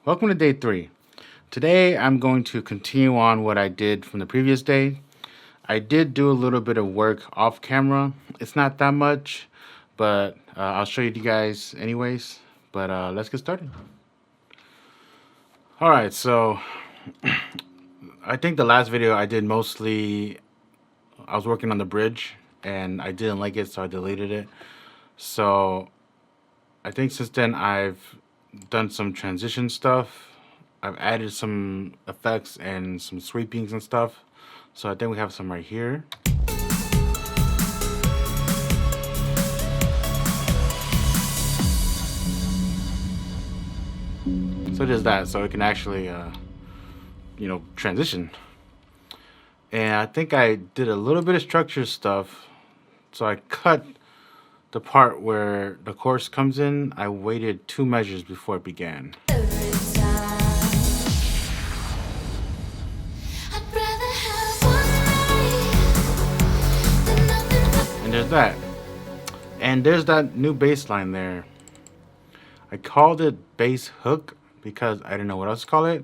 Welcome to day 3. Today I'm going to continue on what I did from the previous day. I did do a little bit of work off camera. It's not that much, but I'll show you guys anyways. But let's get started. Alright, so I think the last video I did mostly, I was working on the bridge and I didn't like it, so I deleted it. So I think since then I've done some transition stuff. I've added some effects and some sweepings and stuff. So I think we have some right here. So there's that, so it can actually, transition. And I think I did a little bit of structure stuff. So I cut the part where the chorus comes in. I waited 2 measures before it began. And there's that. And there's that new bass line there. I called it bass hook because I didn't know what else to call it.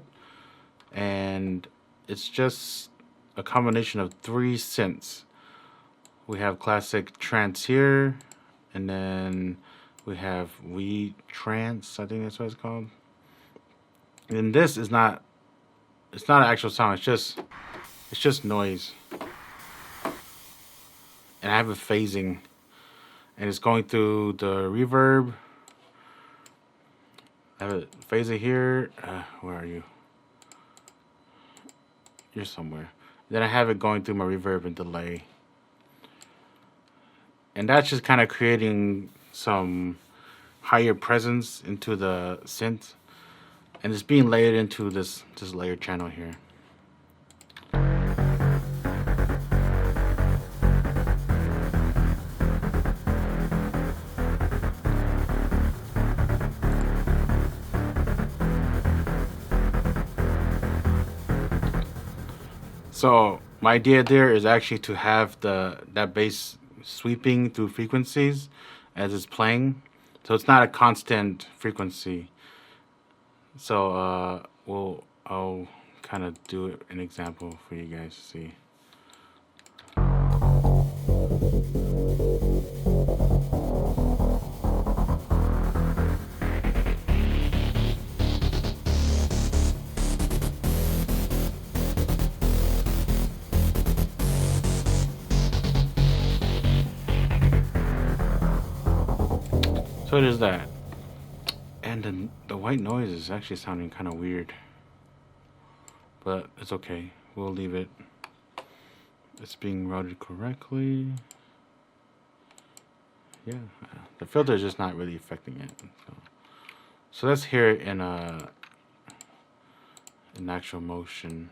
And it's just a combination of 3 synths. We have classic trance here, and then we have trance, I think that's what it's called. And this is not, it's not an actual sound, it's just noise. And I have a phasing, and it's going through the reverb. I have a phaser here. Where are you? You're somewhere. Then I have it going through my reverb and delay. And that's just kind of creating some higher presence into the synth. And it's being layered into this layer channel here. So my idea there is actually to have that bass sweeping through frequencies as it's playing, so it's not a constant frequency. So I'll kind of do an example for you guys to see. So there's that. And the white noise is actually sounding kind of weird. But it's okay. We'll leave it. It's being routed correctly. Yeah. The filter is just not really affecting it. So let's hear it in actual motion.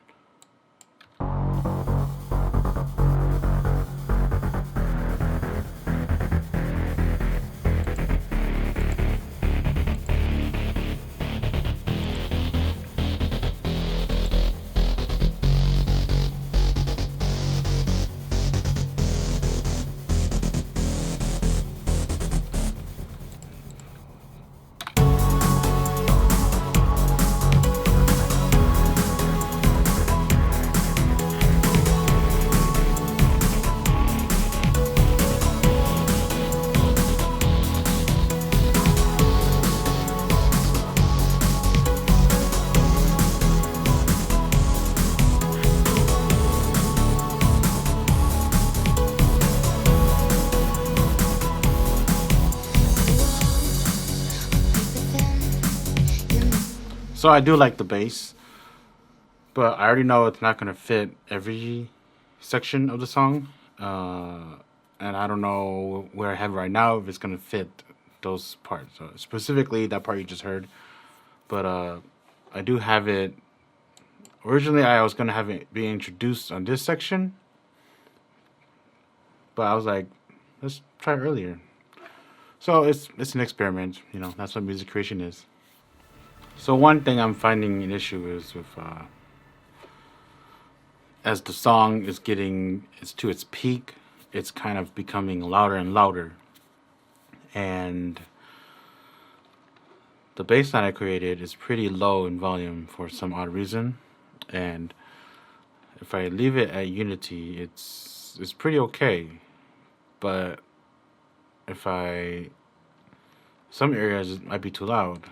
So I do like the bass, but I already know it's not going to fit every section of the song. And I don't know where I have it right now if it's going to fit those parts. So specifically that part you just heard. But I do have it. Originally I was going to have it be introduced on this section. But I was like, let's try it earlier. So it's an experiment, you know, that's what music creation is. So one thing I'm finding an issue is with as the song is to its peak, it's kind of becoming louder and louder. And the bass line I created is pretty low in volume for some odd reason, and if I leave it at unity, it's pretty okay. But if I some areas it might be too loud.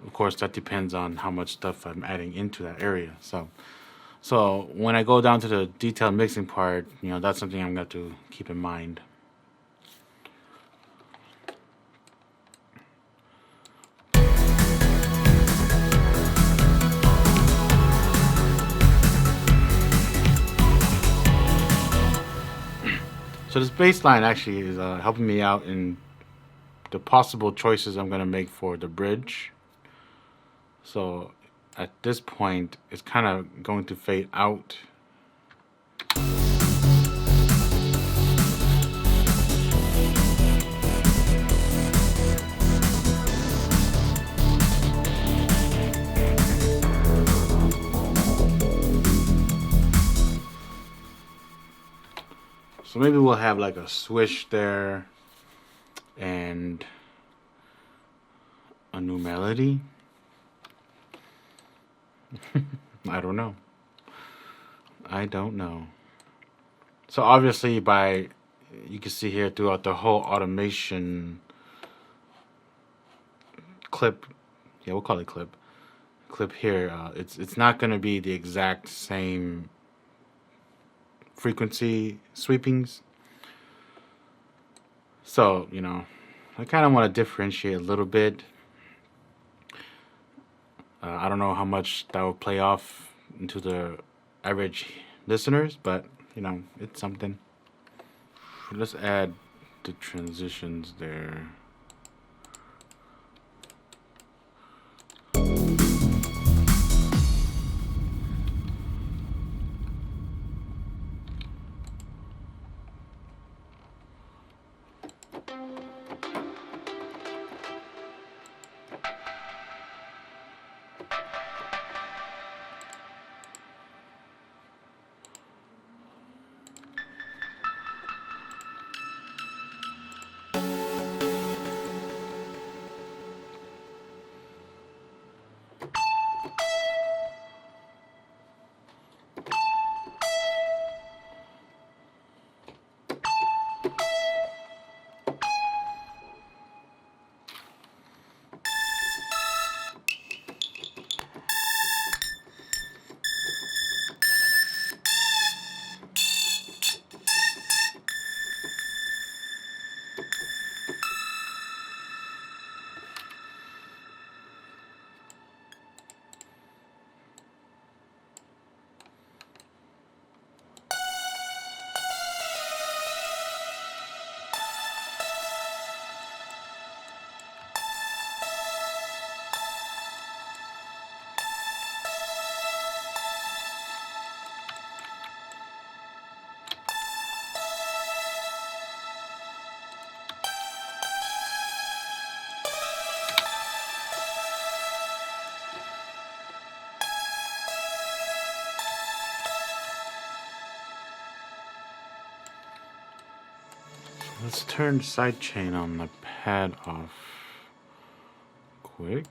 Of course, that depends on how much stuff I'm adding into that area. So when I go down to the detailed mixing part, that's something I'm going to keep in mind. So this bass line actually is helping me out in the possible choices I'm going to make for the bridge. So at this point, it's kind of going to fade out. So maybe we'll have like a swish there and a new melody. I don't know. So obviously you can see here throughout the whole automation clip, yeah, we'll call it clip here, it's not going to be the exact same frequency sweepings. So, I kind of want to differentiate a little bit. I don't know how much that will play off into the average listeners, but, it's something. Let's add the transitions there. Let's turn sidechain on the pad off quick.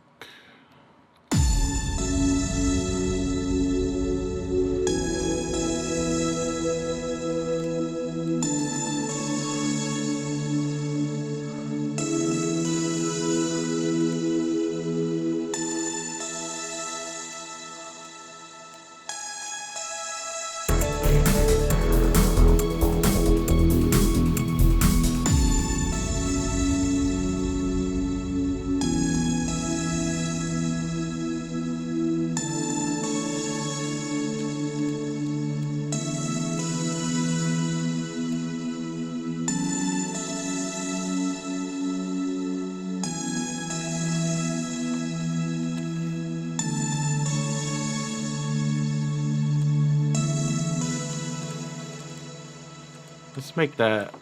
Let's make that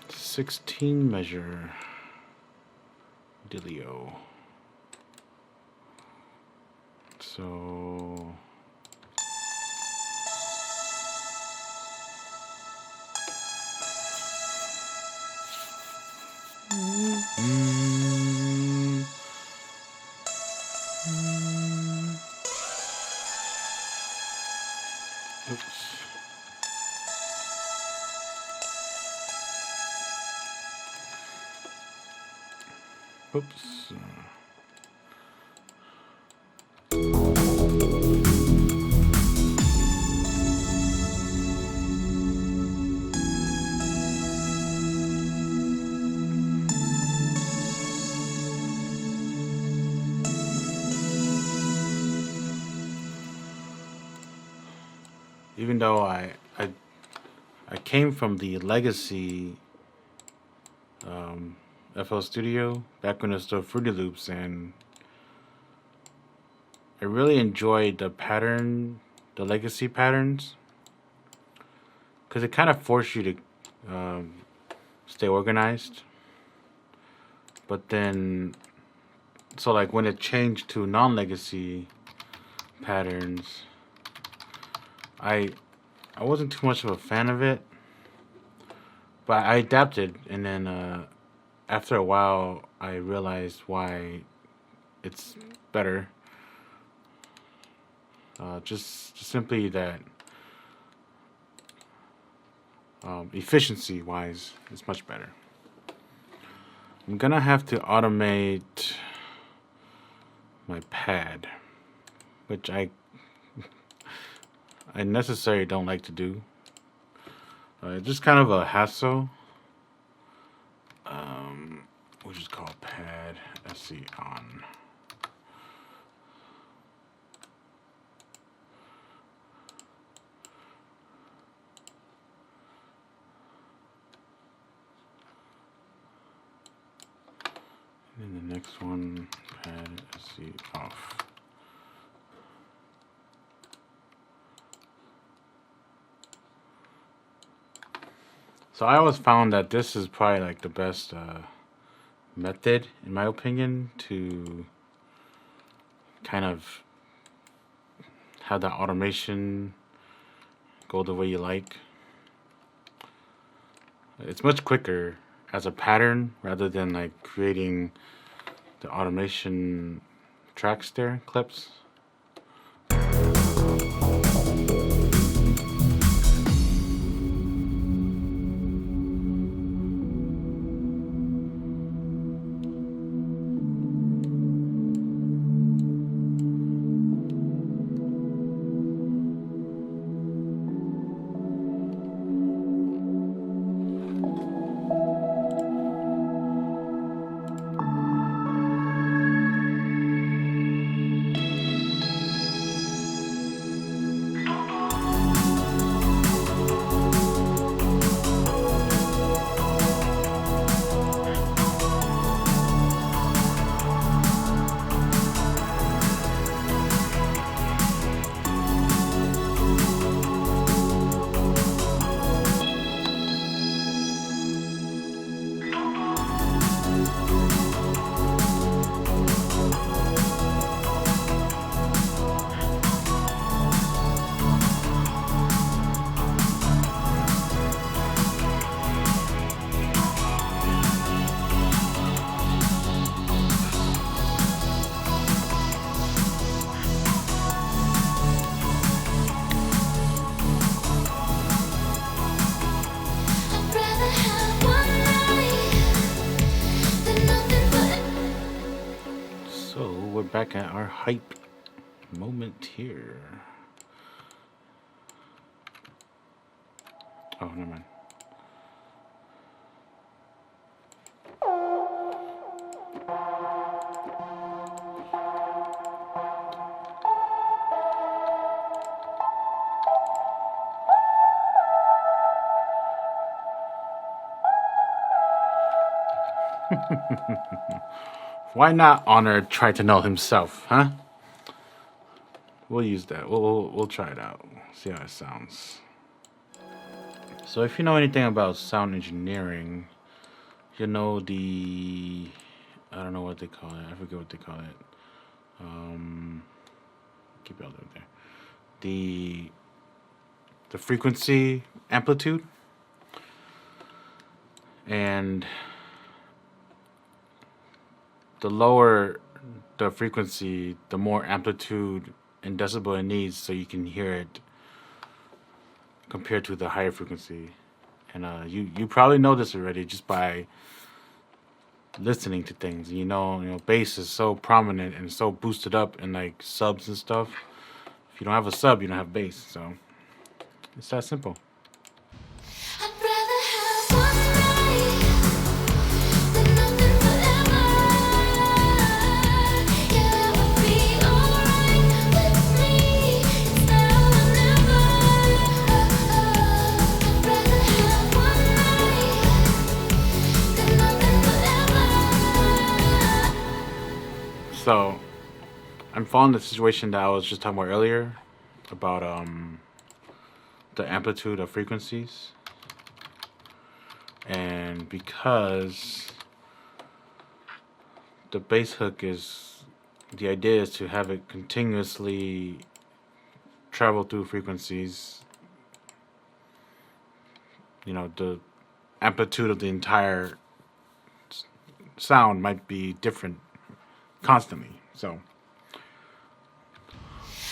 16 measure dealio. So Oops. Oops. Even though I came from the legacy FL Studio back when it was still Fruity Loops, and I really enjoyed the legacy patterns, because it kind of forced you to stay organized. But then, so like when it changed to non-legacy patterns, I wasn't too much of a fan of it, but I adapted, and then after a while, I realized why it's better. Just simply that efficiency wise, it's much better. I'm gonna have to automate my pad, which I necessarily don't like to do. It's just kind of a hassle. Which is called pad sc on. And then the next one, pad sc off. So I always found that this is probably like the best method, in my opinion, to kind of have that automation go the way you like. It's much quicker as a pattern rather than like creating the automation tracks there, clips. We're back at our hype moment here. Oh, never mind. Why not honor Tritonal himself, huh? We'll use that. We'll try it out. See how it sounds. So if you know anything about sound engineering, you know I don't know what they call it. I forget what they call it. Keep it out there. The frequency amplitude, and the lower the frequency, the more amplitude and decibel it needs, so you can hear it compared to the higher frequency. And you probably know this already just by listening to things. Bass is so prominent and so boosted up in like subs and stuff. If you don't have a sub, you don't have bass. So it's that simple. I'd rather have one night than nothing forever. Yeah, it would be alright with me. It's now or never. I'd rather have one night than nothing forever. So I'm following the situation that I was just talking about earlier about the amplitude of frequencies. And because the bass hook the idea is to have it continuously travel through frequencies, the amplitude of the entire sound might be different constantly. So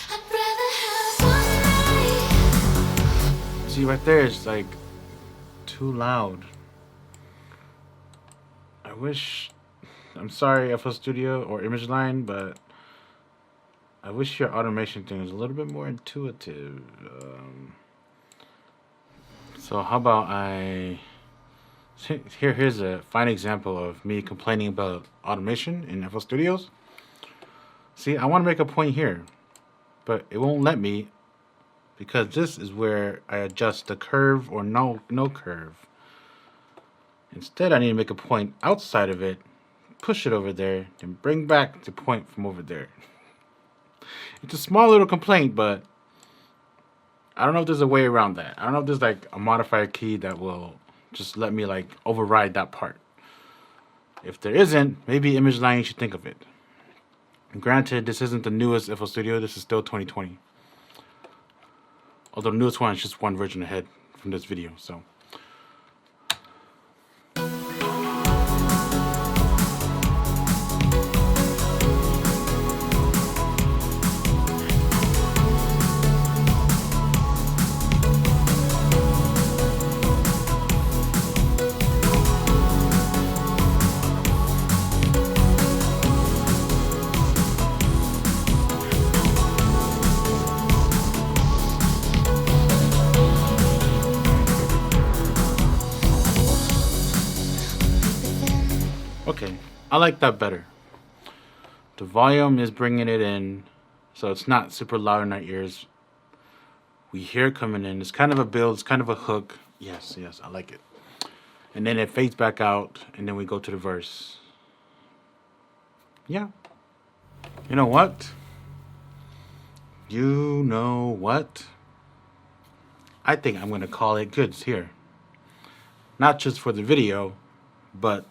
I'd rather have one night. see right there, it's like too loud. I'm sorry, FL Studio or Image Line, but I wish your automation thing was a little bit more intuitive. So how about here's a fine example of me complaining about automation in FL Studios. See, I want to make a point here, but it won't let me because this is where I adjust the curve or no curve. Instead, I need to make a point outside of it, push it over there, and bring back the point from over there. It's a small little complaint, but I don't know if there's a way around that. I don't know if there's like a modifier key that will just let me like override that part. If there isn't, maybe Image Line should think of it. And granted, this isn't the newest FL Studio. This is still 2020. Although the newest one is just one version ahead from this video, so. Okay, I like that better. The volume is bringing it in, so it's not super loud in our ears. We hear it coming in. It's kind of a build, it's kind of a hook. Yes, I like it. And then it fades back out, and then we go to the verse. Yeah. You know what? I think I'm going to call it goods here. Not just for the video, but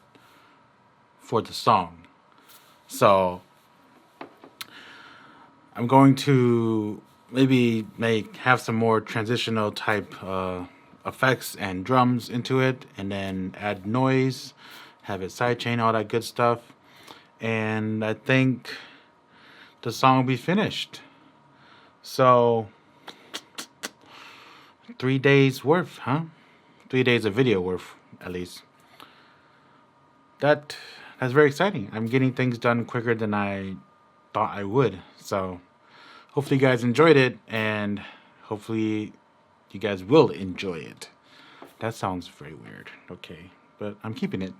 for the song. So I'm going to maybe have some more transitional type effects and drums into it, and then add noise, have it sidechain, all that good stuff. And I think the song will be finished. So 3 days worth, huh? 3 days of video worth, at least. That's very exciting. I'm getting things done quicker than I thought I would. So hopefully you guys enjoyed it, and hopefully you guys will enjoy it. That sounds very weird. Okay, but I'm keeping it.